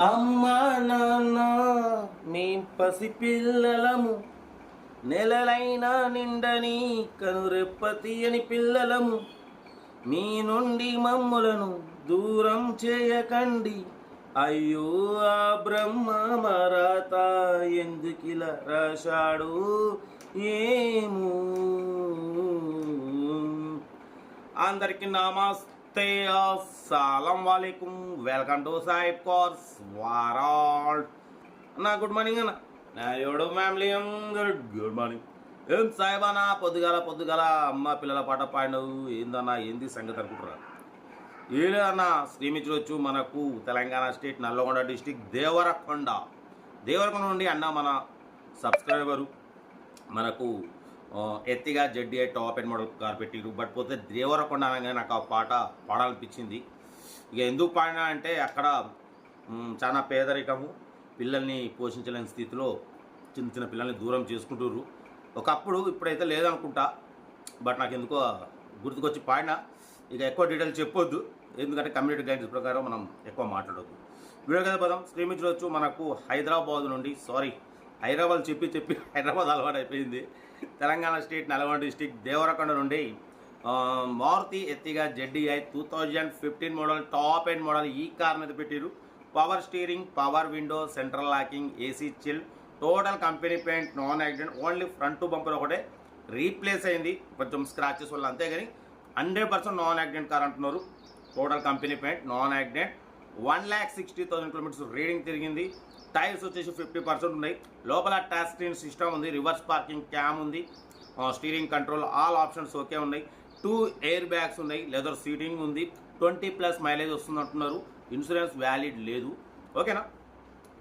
అమ్మా నాన్న మేం పసిపిల్లలము, నెలలైనా నిండని కనురెప్ప తీయని పిల్లలము. మీ నుండి మమ్ములను దూరం చేయకండి. అయ్యో ఆ బ్రహ్మ మరాత ఎందుకిలా రాశాడు ఏమో. అందరికి నమస్తే, అస్సలం వాలేకుం, వెల్కమ్ టు సాయిబ్ కోర్స్ వారాల్. అన్న గుడ్ మార్నింగ్ అన్న. నా ఎవడు ఫ్యామిలీ గుడ్ మార్నింగ్. ఏం సాయిబ్ అన్న పొద్దుగాల అమ్మ పిల్లల పాట పాడినవు ఏందన్నా, ఏంది సంగతి అనుకుంటున్నారు? ఏదన్న శ్రీమించవచ్చు మనకు తెలంగాణ స్టేట్ నల్లగొండ డిస్టిక్ దేవరకొండ నుండి అన్న మన సబ్స్క్రైబరు మనకు ఎత్తిగా జడ్డీ టాప్ అండ్ మోడల్ కార్ పెట్టిరు. బట్ పోతే దేవరకొండ అనగానే నాకు ఆ పాట పాడాలనిపించింది. ఇక ఎందుకు పాడినా అంటే అక్కడ చాలా పేదరికము, పిల్లల్ని పోషించలేని స్థితిలో చిన్న పిల్లల్ని దూరం చేసుకుంటుర్రు ఒకప్పుడు. ఇప్పుడైతే లేదనుకుంటా, బట్ నాకు ఎందుకో గుర్తుకొచ్చి పాడినా. ఇక ఎక్కువ డీటెయిల్స్ చెప్పొద్దు, ఎందుకంటే కమ్యూనిటీ గైడ్స్ ప్రకారం మనం ఎక్కువ మాట్లాడొద్దు. వీడియో కదా పదం శ్రీమించవచ్చు మనకు హైదరాబాద్ నుండి, హైదరాబాద్ చెప్పి హైదరాబాద్ అలవాటు అయిపోయింది. తెలంగాణ స్టేట్ నల్గొండ డిస్టిక్ దేవరకొండ నుండి Maruti Ertiga ZDI 2015 model top end model ఈ కార్ మీద పెట్టారు. Power steering, power window, central locking, AC chill, total company paint, non accident. Only front bumper ఒకటే రీప్లేస్ అయింది, కొంచెం స్క్రాచెస్ వల్ల, అంతేగాని 100% నాన్ యాక్సిడెంట్ కార్ అంటున్నారు. Total company paint, non accident. 1,60,000 kilometres reading తిరిగింది. టైర్స్ వచ్చేసి 50% ఉన్నాయి. లోపల టచ్ స్క్రీన్ సిస్టమ్ ఉంది, రివర్స్ పార్కింగ్ క్యామ్ ఉంది, steering control all options okay ఉన్నాయి. 2 ఎయిర్ బ్యాగ్స్ ఉన్నాయి, లెదర్ సీటింగ్ ఉంది. 20+ మైలేజ్ వస్తుంది అంటున్నారు. ఇన్సూరెన్స్ వ్యాలిడ్ లేదు. ఓకేనా?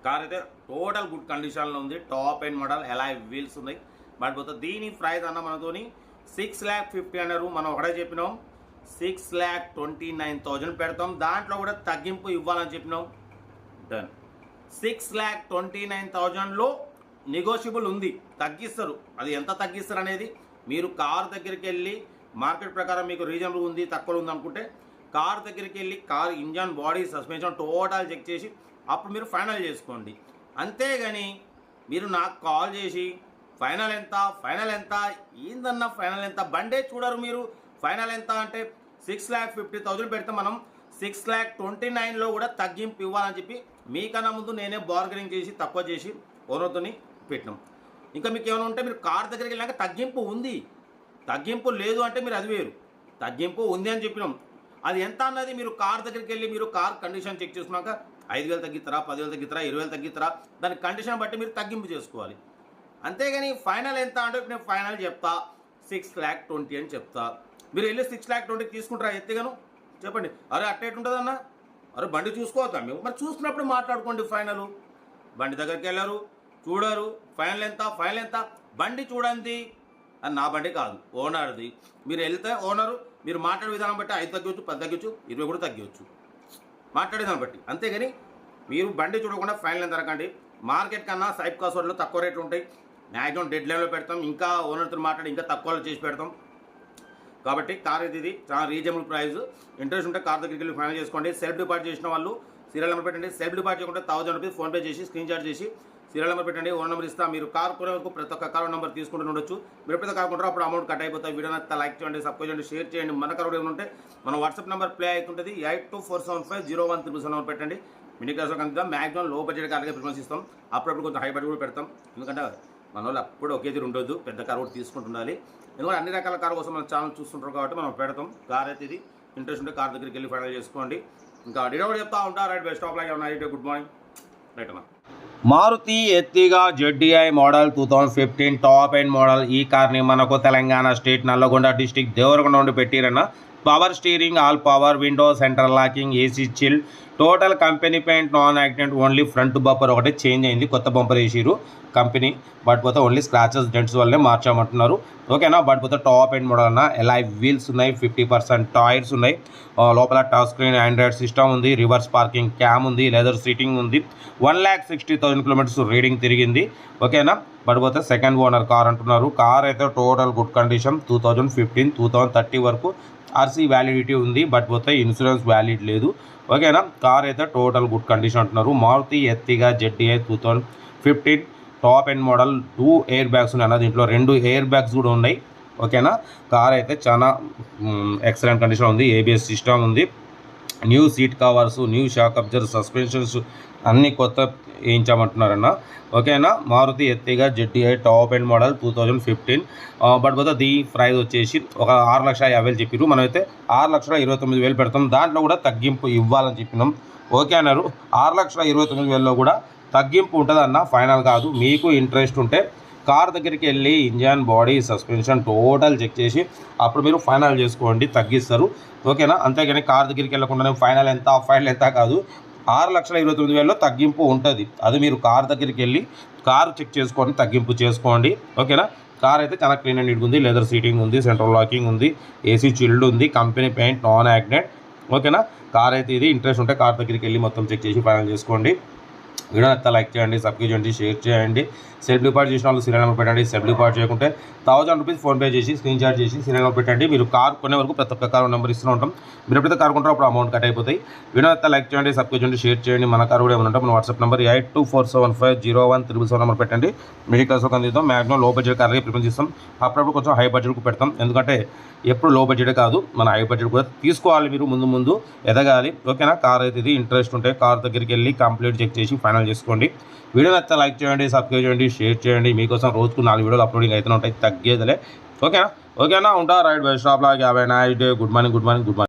కార్ అయితే టోటల్ గుడ్ కండిషన్లో ఉంది. Top end model alloy wheels ఉన్నాయి. బట్ పోతే దీని ప్రైస్ అన్న మనతోని 6,50,000 అన్నారు. మనం ఒకటే చెప్పినాం 6,29,000 పెడతాం. దాంట్లో కూడా తగ్గింపు ఇవ్వాలని చెప్పినాం. డన్. 6,29,000లో నెగోషియబుల్ ఉంది, తగ్గిస్తారు. అది ఎంత తగ్గిస్తారు అనేది మీరు కార్ దగ్గరికి వెళ్ళి, మార్కెట్ ప్రకారం మీకు రీజనబుల్ ఉంది, తక్కువ ఉంది అనుకుంటే కార్ దగ్గరికి వెళ్ళి car engine, body, suspension total check చేసి అప్పుడు మీరు ఫైనల్ చేసుకోండి. అంతేగాని మీరు నాకు కాల్ చేసి ఫైనల్ ఎంత ఏందన్నా ఫైనల్ ఎంత, బండే చూడరు మీరు. ఫైనల్ ఎంత అంటే 6,50,000 పెడితే మనం 6,29,000లో కూడా తగ్గింపు ఇవ్వాలని చెప్పి మీకన్నా ముందు నేనే బార్గెనింగ్ చేసి తక్కువ చేసి ఓనర్తోని పెట్టినాం. ఇంకా మీకు ఏమైనా ఉంటే మీరు కార్ దగ్గరికి వెళ్ళాక తగ్గింపు ఉంది, తగ్గింపు లేదు అంటే మీరు అది వేరు. తగ్గింపు ఉంది అని చెప్పినాం. అది ఎంత అన్నది మీరు కార్ దగ్గరికి వెళ్ళి మీరు కార్ కండిషన్ చెక్ చేసుకున్నాక 5,000 తగ్గిస్తారా, 10,000 తగ్గిస్తారా, 20,000 తగ్గిస్తారా, దాని కండిషన్ బట్టి మీరు తగ్గింపు చేసుకోవాలి. అంతేగాని ఫైనల్ ఎంత అంటే నేను ఫైనల్ చెప్తా 6,20,000 అని చెప్తా. మీరు వెళ్ళి 6,20,000 తీసుకుంటారా ఎత్తిగాను? చెప్పండి. అరే అట్టేట్ ఉంటుంది అన్న, అరే బండి చూసుకోవద్దా మేము? మరి చూసుకున్నప్పుడు మాట్లాడుకోండి. ఫైనల్ బండి దగ్గరికి వెళ్ళరు, చూడరు. ఫైనల్ ఎంత బండి చూడండి. అది నా బండి కాదు, ఓనర్ది. మీరు వెళ్తే ఓనరు మీరు మాట్లాడే విధానం బట్టి 5 తగ్గవచ్చు, 10 తగ్గవచ్చు, 20 కూడా తగ్గవచ్చు, మాట్లాడేదాన్ని బట్టి. అంతేగాని మీరు బండి చూడకుండా ఫైనల్ ఎంత అరకండి. మార్కెట్ కన్నా సైబ్ కాస్వర్డ్లో తక్కువ రేట్లు ఉంటాయి. మ్యాక్సిమం డెడ్ లైన్లో పెడతాం, ఇంకా ఓనర్తో మాట్లాడి ఇంకా తక్కువలో చేసి పెడతాం. కాబట్టి కార్ ఇది చాలా రీజనబుల్ ప్రైస్. ఇంట్రెస్ట్ ఉంటే కార్ దగ్గరికి వెళ్ళి ఫైనల్ చేసుకోండి. సెల్ఫ్ డిపాజిట్ చేసిన వాళ్ళు సీరియల్ నెంబర్ పెట్టండి. సెల్ఫ్ డిపాజిట్ చేయకుంటే 1,000 రూపీస్ ఫోన్పే చేసి స్క్రీన్ షాట్ చేసి సీరియల్ నెంబర్ పెట్టండి. ఓన్ నెంబర్ ఇస్తా. మీరు కార్ కొనే వరకు ప్రతి ఒక్క కార్ నెంబర్ తీసుకుంటూ ఉండొచ్చు. మీరు ఎప్పుడైతే కార్ కొంటారో అప్పుడు అమౌంట్ కట్ అయిపోతాయి. వీడియో నచ్చితే లైక్ చేయండి, సబ్స్క్రైబ్ చేయండి, షేర్ చేయండి. మన కార్ ఏమైనా ఉంటే మన వాట్సాప్ నెంబర్ ప్లే అవుతుంటుంది. 8247501377 పెట్టండి. మినీ క్లాస్లో కనుక మ్యాక్సిమం లో బడ్జెట్ కార్గా ప్రిఫరెన్స్ ఇస్తాం. అప్పుడప్పుడు కొంచెం హై బడ్జెట్ కూడా పెడతాం. ఎందుకంటే మన వాళ్ళు అప్పుడు ఒకే తీరు ఉండొద్దు, పెద్ద కార్ కూడా తీసుకుంటుండాలి. ఎందుకంటే అన్ని రకాల కార్ కోసం మన ఛానల్ చూస్తుంటారు కాబట్టి మనం పెడతాం. కార్ అయితే ఇది ఇంట్రెస్ట్ ఉంటే కార్ దగ్గరికి వెళ్ళి ఫైనల్ చేసుకోండి. ఇంకా డీటెయిల్ కూడా చెప్తా ఉంటా. రైట్, బెస్ట్ ఆఫ్ లైక్ ఉన్నాయి. Good morning. రైట్ అన్న. Maruti Ertiga ZDI model 2015 top end model ఈ కార్ని మనకు తెలంగాణ స్టేట్ నల్లగొండ డిస్టిక్ దేవరకొండ నుండి పెట్టిరన్న. Power steering, all power window, central locking, AC chill, total company paint, non accident. Only front bumper ఒకటే change అయింది, కొత్త బంపర్ వేసిరు కంపెనీ. బట్ పోతే ఓన్లీ స్క్రాచెస్, డెంట్స్ వల్లనే మార్చామంటున్నారు. ఓకేనా? బట్ పోతే టాప్ అండ్ మోడల్ అన్న ఎలాయ్ వీల్స్ ఉన్నాయి, 50% టైర్స్ ఉన్నాయి. లోపల టచ్ స్క్రీన్ ఆండ్రాయిడ్ సిస్టమ్ ఉంది, రివర్స్ పార్కింగ్ క్యామ్ ఉంది, లెదర్ సీటింగ్ ఉంది. 1,60,000 కిలోమీటర్స్ రీడింగ్ తిరిగింది. ఓకేనా? బట్ పోతే సెకండ్ ఓనర్ కార్ అంటున్నారు. కార్ అయితే టోటల్ గుడ్ కండిషన్. 2015, 2030 వరకు ఆర్సీ వ్యాలిడిటీ ఉంది, బట్ పోతే ఇన్సూరెన్స్ వ్యాలిడ్ లేదు. ఓకేనా. కార్ అయితే టోటల్ గుడ్ కండిషన్ అంటున్నారు. Maruti Ertiga ZDI 2015 top end model 2 air bags ఉన్నాయి అన్న. దీంట్లో 2 ఎయిర్ బ్యాగ్స్ కూడా ఉన్నాయి. ఓకేనా. కార్ అయితే చాలా ఎక్సలెంట్ కండిషన్ ఉంది. ABS సిస్టమ్ ఉంది, new seat covers, new shock absorber, suspensions అన్నీ కొత్త వేయించామంటున్నారన్న. ఓకేనా. Maruti Ertiga ZDI top end model 2015. But పోతే దీ ప్రైస్ వచ్చేసి ఒక 6,50,000 చెప్పారు. మనమైతే 6,29,000 పెడతాం. దాంట్లో కూడా తగ్గింపు ఇవ్వాలని చెప్పినాం. ఓకే అన్నారు. 6,29,000లో కూడా తగ్గింపు ఉంటుందన్న, ఫైనల్ కాదు. మీకు ఇంట్రెస్ట్ ఉంటే కార్ దగ్గరికి వెళ్ళి engine, body, suspension total check చేసి అప్పుడు మీరు ఫైనల్ చేసుకోండి, తగ్గిస్తారు. ఓకేనా. అంతేగాని కార్ దగ్గరికి వెళ్ళకుండా ఫైనల్ ఎంత కాదు. 6,29,000లో తగ్గింపు ఉంటుంది. అది మీరు కార్ దగ్గరికి వెళ్ళి కారు చెక్ చేసుకొని తగ్గింపు చేసుకోండి. ఓకేనా. కార్ అయితే చాలా క్లీన్ అండ్ నీట్గా ఉంది. లెదర్ సీటింగ్ ఉంది, సెంట్రల్ లాకింగ్ ఉంది, AC చిల్డ్ ఉంది, కంపెనీ పెయింట్, నాన్ యాక్సిడెంట్. ఓకేనా. కార్ అయితే ఇది. ఇంట్రెస్ట్ ఉంటే కార్ దగ్గరికి వెళ్ళి మొత్తం చెక్ చేసి ఫైనల్ చేసుకోండి. వీడియో అంతా లైక్ చేయండి, సబ్స్క్రైబ్ చేయండి, షేర్ చేయండి. సెల్ఫ్ డిపాజిట్ చేసిన వాళ్ళు సీరియల్ నెంబర్ పెట్టండి. సెల్ఫ్ డిపాజిట్ చేయకుంటే 1000 రూపీస్ ఫోన్పే చేసి స్క్రీన్ షాట్ చేసి సీరియల్ నెంబర్ పెట్టండి. మీరు కార్ కొనే వరకు ప్రతి ఒక్క కార్ నెంబర్ ఇస్తూ ఉంటాం. మీరు ఎప్పుడైతే కార్ కొంటారో అప్పుడు అమౌంట్ కట్ అయిపోతాయి. వీడియో అంతా లైక్ చేయండి, సబ్స్క్రైబ్ చేయండి, షేర్ చేయండి. మన కార్ కూడా ఏమైనా ఉంటాం. మన వాట్సాప్ నెంబర్ 8247501777 నెంబర్ పెట్టండి. మిడిల్ క్లాస్ ఒక అందిద్దాం. మ్యాక్సిమం లో బడ్జెట్ కార్లకి ప్రిఫరెన్స్ ఇస్తాం. అప్పుడప్పుడు కొంచెం హై బడ్జెట్కు పెడతాం. ఎందుకంటే ఎప్పుడు లో బడ్జెట్ కాదు, మన హై బడ్జెట్ కూడా తీసుకోవాలి. మీరు ముందు ఎదగాలి. ఓకేనా. కార్ అయితే ఇది. ఇంట్రెస్ట్ ఉంటే కార్ దగ్గరికి వెళ్ళి కంప్లీట్ చెక్ చేసి ఫైనల్ చేసుకోండి. వీడియో నచ్చితే లైక్ చేయండి, సబ్స్క్రైబ్ చేయండి, షేర్ చేయండి. మీకోసం రోజుకు 4 వీడియోలు అప్లోడింగ్ అయితే ఉంటాయి, తగ్గేదిలే. ఓకేనా. ఉంటా. రైట్ బై స్టాప్ లాగా 50 నైట్. Good morning.